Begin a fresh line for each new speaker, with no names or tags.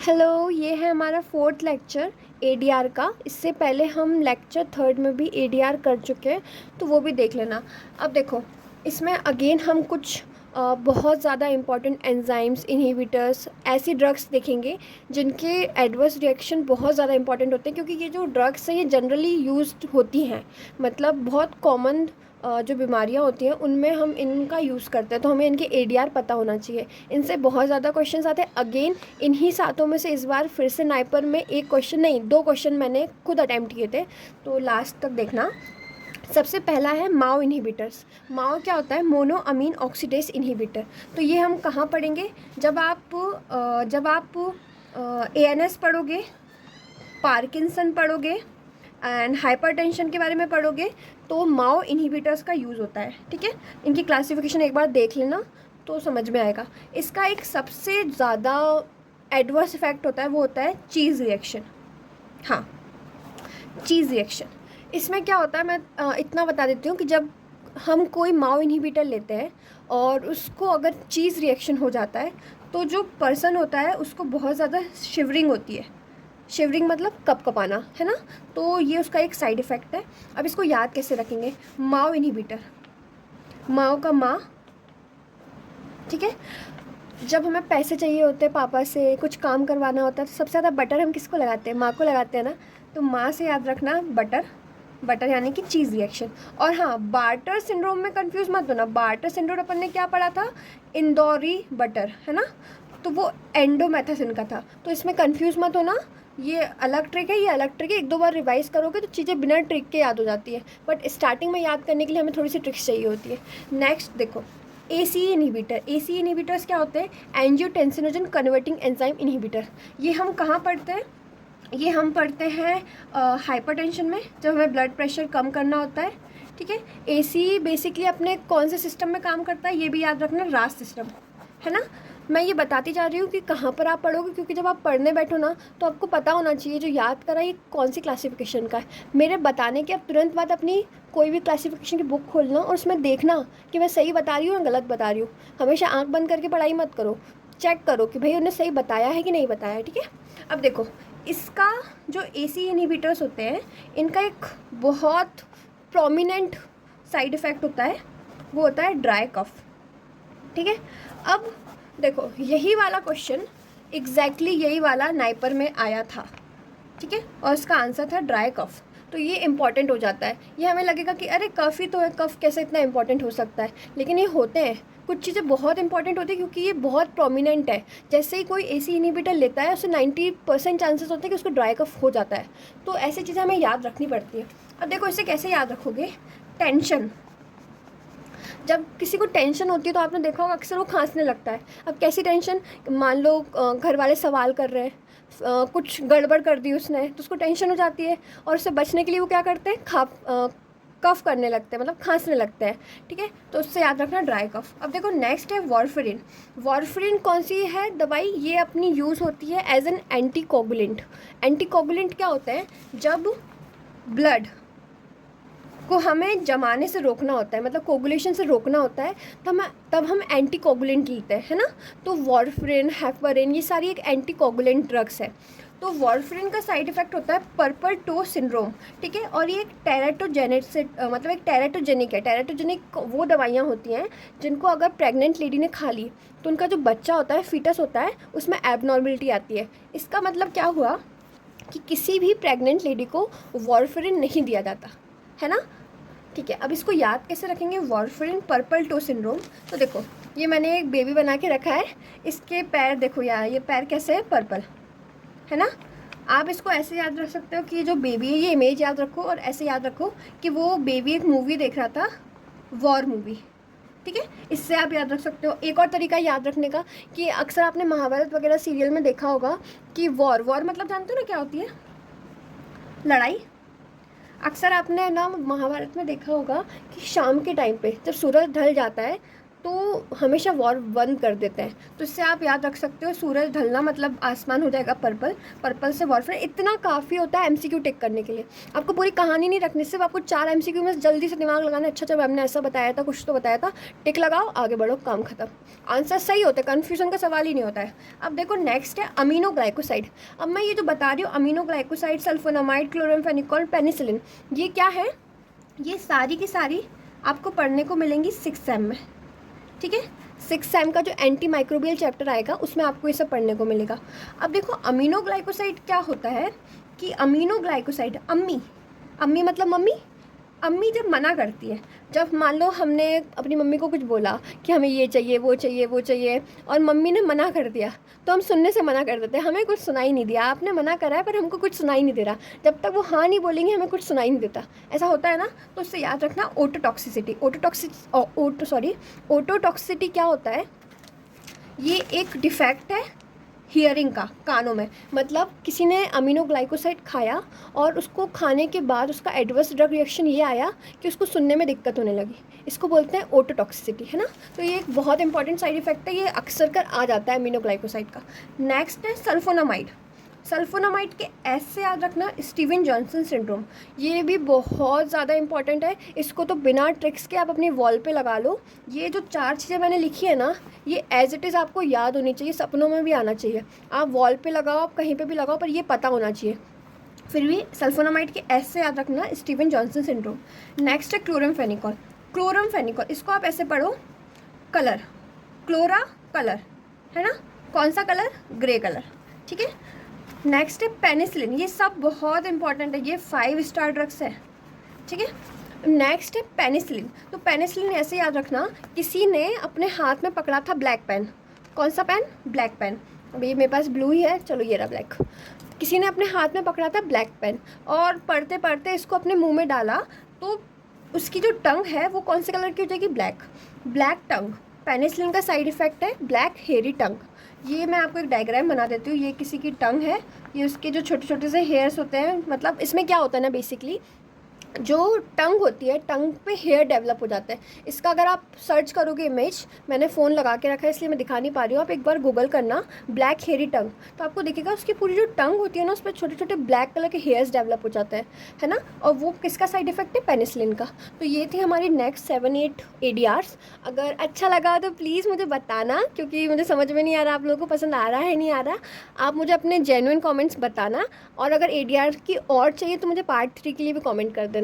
Hello, ये है हमारा फोर्थ लेक्चर एडीआर का। इससे पहले हम लेक्चर थर्ड में भी एडीआर कर चुके हैं, तो वो भी देख लेना। अब देखो, इसमें अगेन हम कुछ बहुत ज़्यादा इम्पॉर्टेंट एंजाइम्स, इनहिबिटर्स, ऐसी ड्रग्स देखेंगे जिनके एडवर्स रिएक्शन बहुत ज़्यादा इंपॉर्टेंट होते हैं, क्योंकि ये जो ड्रग्स हैं ये जनरली यूज्ड होती हैं। मतलब बहुत कॉमन जो बीमारियां होती हैं उनमें हम इनका यूज़ करते हैं, तो हमें इनके एडीआर पता होना चाहिए। इनसे बहुत ज़्यादा क्वेश्चंस आते हैं। अगेन इन्हीं सातों में से इस बार फिर से नाइपर में एक क्वेश्चन नहीं, दो क्वेश्चन मैंने खुद अटैम्प्ट किए थे, तो लास्ट तक देखना। सबसे पहला है माओ इनहिबिटर्स। माओ क्या होता है? Mono amine oxidase inhibitor. तो ये हम कहाँ पढ़ेंगे? जब आप एएनएस पढ़ोगे, पार्किंसन पढ़ोगे एंड हाइपरटेंशन के बारे में पढ़ोगे, तो माओ इनहिबिटर्स का यूज़ होता है। ठीक है, इनकी क्लासिफिकेशन एक बार देख लेना तो समझ में आएगा। इसका एक सबसे ज़्यादा एडवर्स इफेक्ट होता है, वो होता है चीज़ रिएक्शन। हाँ, चीज़ रिएक्शन। इसमें क्या होता है, मैं इतना बता देती हूँ कि जब हम कोई माओ इनहिबिटर लेते हैं और उसको अगर चीज़ रिएक्शन हो जाता है, तो जो पर्सन होता है उसको बहुत ज़्यादा शिवरिंग होती है। शिवरिंग मतलब कपकपाना, है ना? तो ये उसका एक साइड इफ़ेक्ट है। अब इसको याद कैसे रखेंगे? माओ इनहिबिटर, माओ का माँ, ठीक है। जब हमें पैसे चाहिए होते हैं, पापा से कुछ काम करवाना होता है, तो सबसे ज़्यादा बटर हम किसको लगाते हैं? माँ को लगाते हैं ना। तो माँ से याद रखना बटर, बटर यानी कि चीज़ रिएक्शन। और हाँ, बार्टर सिंड्रोम में कंफ्यूज मत होना। बार्टर सिंड्रोम अपन ने क्या पढ़ा था? इंदौरी बटर, है ना? तो वो एंडोमेथासिन का था, तो इसमें कंफ्यूज मत होना। ये अलग ट्रिक है, ये अलग ट्रिक है। एक दो बार रिवाइज करोगे तो चीज़ें बिना ट्रिक के याद हो जाती है, बट स्टार्टिंग में याद करने के लिए हमें थोड़ी सी ट्रिक्स चाहिए होती है। नेक्स्ट देखो, एसी इनहिबिटर। एसी इनहिबिटर्स क्या होते हैं? Angiotensinogen converting enzyme inhibitor. ये हम कहाँ पढ़ते हैं? ये हम पढ़ते हैं हाइपरटेंशन में, जब हमें ब्लड प्रेशर कम करना होता है। ठीक है, एसी बेसिकली अपने कौन से सिस्टम में काम करता है, ये भी याद रखना, रास सिस्टम, है ना? मैं ये बताती जा रही हूँ कि कहाँ पर आप पढ़ोगे, क्योंकि जब आप पढ़ने बैठो ना तो आपको पता होना चाहिए जो याद करा ये कौन सी क्लासिफिकेशन का है। मेरे बताने के अब तुरंत बाद अपनी कोई भी क्लासिफिकेशन की बुक खोलना और उसमें देखना कि मैं सही बता रही हूँ या गलत बता रही हूँ। हमेशा आंख बंद करके पढ़ाई मत करो, चेक करो कि भाई उन्हें सही बताया है कि नहीं बताया है। ठीक है, अब देखो, इसका जो एसी इनहिबिटर्स होते हैं, इनका एक बहुत प्रोमिनेंट साइड इफ़ेक्ट होता है, वो होता है ड्राई कफ। ठीक है, अब देखो, यही वाला क्वेश्चन एग्जैक्टली यही वाला नाइपर में आया था। ठीक है, और इसका आंसर था ड्राई कफ। तो ये इंपॉर्टेंट हो जाता है। ये हमें लगेगा कि अरे कफ ही तो है, कफ कैसे इतना इंपॉर्टेंट हो सकता है, लेकिन ये होते हैं। कुछ चीज़ें बहुत इंपॉर्टेंट होती है क्योंकि ये बहुत प्रोमिनेंट है। जैसे ही कोई एसी इनहिबिटर लेता है, उससे 90% चांसेस होते हैं कि उसको ड्राई कफ हो जाता है। तो ऐसी चीज़ें हमें याद रखनी पड़ती है। अब देखो, इसे कैसे याद रखोगे? टेंशन। जब किसी को टेंशन होती है तो आपने देखा होगा अक्सर वो खांसने लगता है। अब कैसी टेंशन? मान लो घर वाले सवाल कर रहे हैं, कुछ गड़बड़ कर दी उसने, तो उसको टेंशन हो जाती है, और उससे बचने के लिए वो क्या करते हैं? कफ करने लगते हैं, मतलब खांसने लगते हैं। ठीक है, तो उससे याद रखना ड्राई कफ। अब देखो, नेक्स्ट है वॉरफरिन। वॉरफरिन कौन सी है दवाई? ये अपनी यूज़ होती है एज एन एंटीकोगुलेंट। एंटीकोगुलेंट क्या होता है? जब ब्लड को हमें जमाने से रोकना होता है, मतलब कोगुलेशन से रोकना होता है, तब हम एंटी कोगुलेंट लेते हैं, है ना? तो वॉरफरिन, हेपरिन, ये सारी एक एंटी कोगुलेंट ड्रग्स है। तो वॉरफरिन का साइड इफेक्ट होता है पर्पल टो सिंड्रोम। ठीक है, और ये एक टेराटोजेनिक से मतलब एक टेराटोजेनिक है। टेराटोजेनिक वो दवाइयाँ होती हैं जिनको अगर प्रेग्नेंट लेडी ने खा ली तो उनका जो बच्चा होता है, फीटस होता है, उसमें एबनॉर्मलिटी आती है। इसका मतलब क्या हुआ कि किसी भी प्रेग्नेंट लेडी को वॉरफरिन नहीं दिया जाता, है ना? ठीक है, अब इसको याद कैसे रखेंगे? Warfarin purple toe syndrome. तो देखो, ये मैंने एक बेबी बना के रखा है, इसके पैर देखो यार, ये पैर कैसे है? पर्पल, है ना? आप इसको ऐसे याद रख सकते हो कि ये जो बेबी है, ये इमेज याद रखो, और ऐसे याद रखो कि वो बेबी एक मूवी देख रहा था, वॉर मूवी। ठीक है, इससे आप याद रख सकते हो। एक और तरीका याद रखने का कि अक्सर आपने महाभारत वगैरह सीरियल में देखा होगा कि वॉर मतलब जानते हो ना क्या होती है? लड़ाई। अक्सर आपने ना महाभारत में देखा होगा कि शाम के टाइम पे जब सूरज ढल जाता है तो हमेशा वॉर बंद कर देते हैं। तो इससे आप याद रख सकते हो, सूरज ढलना मतलब आसमान हो जाएगा पर्पल, पर्पल से वॉरफेयर। इतना काफ़ी होता है एमसीक्यू टिक करने के लिए। आपको पूरी कहानी नहीं रखनी, सिर्फ आपको 4 एमसीक्यू में जल्दी से दिमाग लगाना है। अच्छा जब हमने ऐसा बताया था, कुछ तो बताया था, टिक लगाओ, आगे बढ़ो, काम खत्म। आंसर सही होते, कन्फ्यूजन का सवाल ही नहीं होता है। अब देखो नेक्स्ट है अमीनो ग्लाइकोसाइड। अब मैं ये जो बता रही हूँ aminoglycoside, sulphonamide, chloramphenicol, penicillin, ये क्या है? ये सारी की सारी आपको पढ़ने को मिलेंगी 6 सेम में, ठीक है। 6 सेम का जो एंटी माइक्रोबियल चैप्टर आएगा उसमें आपको ये सब पढ़ने को मिलेगा। अब देखो अमीनो ग्लाइकोसाइड क्या होता है कि अमीनो ग्लाइकोसाइड, अम्मी, अम्मी मतलब मम्मी, अम्मी जब मना करती है, जब मान लो हमने अपनी मम्मी को कुछ बोला कि हमें ये चाहिए वो चाहिए वो चाहिए, और मम्मी ने मना कर दिया, तो हम सुनने से मना कर देते हैं, हमें कुछ सुनाई नहीं दिया, आपने मना करा है पर हमको कुछ सुनाई नहीं दे रहा, जब तक वो हाँ नहीं बोलेंगे हमें कुछ सुनाई नहीं देता, ऐसा होता है ना। तो उससे याद रखना ओटोटॉक्सिसिटी, ओटोटॉक्सिसिटी क्या होता है? ये एक डिफेक्ट है हियरिंग का, कानों में। मतलब किसी ने अमीनो ग्लाइकोसाइड खाया और उसको खाने के बाद उसका एडवर्स ड्रग रिएक्शन ये आया कि उसको सुनने में दिक्कत होने लगी, इसको बोलते हैं ओटोटॉक्सिसिटी, है ना। तो ये एक बहुत इंपॉर्टेंट साइड इफेक्ट है, ये अक्सर कर आ जाता है अमीनो ग्लाइकोसाइड का। नेक्स्ट है सल्फोनामाइड। सल्फोनामाइड के एस से याद रखना स्टीवन जॉनसन सिंड्रोम, ये भी बहुत ज़्यादा इंपॉर्टेंट है। इसको तो बिना ट्रिक्स के आप अपनी वॉल पे लगा लो। ये जो 4 चीज़ें मैंने लिखी है ना, ये एज इट इज़ आपको याद होनी चाहिए, सपनों में भी आना चाहिए। आप वॉल पे लगाओ, आप कहीं पे भी लगाओ, पर ये पता होना चाहिए। फिर भी सल्फोनामाइड के एस से याद रखना स्टीवन जॉनसन सिंड्रोम। नेक्स्ट है क्लोरमफेनिकोल। क्लोरमफेनिकोल इसको आप ऐसे पढ़ो, कलर, क्लोरा कलर, है ना, कौन सा कलर? ग्रे कलर, ठीक है। नेक्स्ट है पेनिसिलिन, ये सब बहुत इंपॉर्टेंट है, ये 5 स्टार ड्रग्स है, ठीक है। नेक्स्ट है पेनिसिलिन। तो पेनिसिलिन ऐसे याद रखना, किसी ने अपने हाथ में पकड़ा था ब्लैक पेन, कौन सा पेन? Black pen. अभी मेरे पास ब्लू ही है, चलो ये रहा ब्लैक। किसी ने अपने हाथ में पकड़ा था ब्लैक पेन और पढ़ते पढ़ते इसको अपने मुंह में डाला, तो उसकी जो टंग है वो कौन से कलर की हो जाएगी? ब्लैक, ब्लैक टंग। पेनिसिलिन का साइड इफेक्ट है ब्लैक हेयरी टंग। ये मैं आपको एक डायग्राम बना देती हूँ, ये किसी की टंग है, ये उसके जो छोटे छोटे से हेयर्स होते हैं, मतलब इसमें क्या होता है ना, बेसिकली जो टंग होती है, टंग पे हेयर डेवलप हो जाता है। इसका अगर आप सर्च करोगे इमेज, मैंने फ़ोन लगा के रखा है इसलिए मैं दिखा नहीं पा रही हूँ, आप एक बार गूगल करना ब्लैक हेयरी टंग, तो आपको दिखेगा उसकी पूरी जो टंग होती है ना, उस पर छोटे छोटे ब्लैक कलर के हेयर्स डेवलप हो जाते हैं, है ना। और वो किसका साइड इफेक्ट है? पेनिसिलिन का। तो ये थी हमारी नेक्स्ट 7-8 ADRs। अगर अच्छा लगा तो प्लीज़ मुझे बताना, क्योंकि मुझे समझ में नहीं आ रहा आप लोगों को पसंद आ रहा है नहीं आ रहा। आप मुझे अपने जेन्युइन कॉमेंट्स बताना, और अगर ADR की और चाहिए तो मुझे पार्ट 3 के लिए भी कॉमेंट कर देना।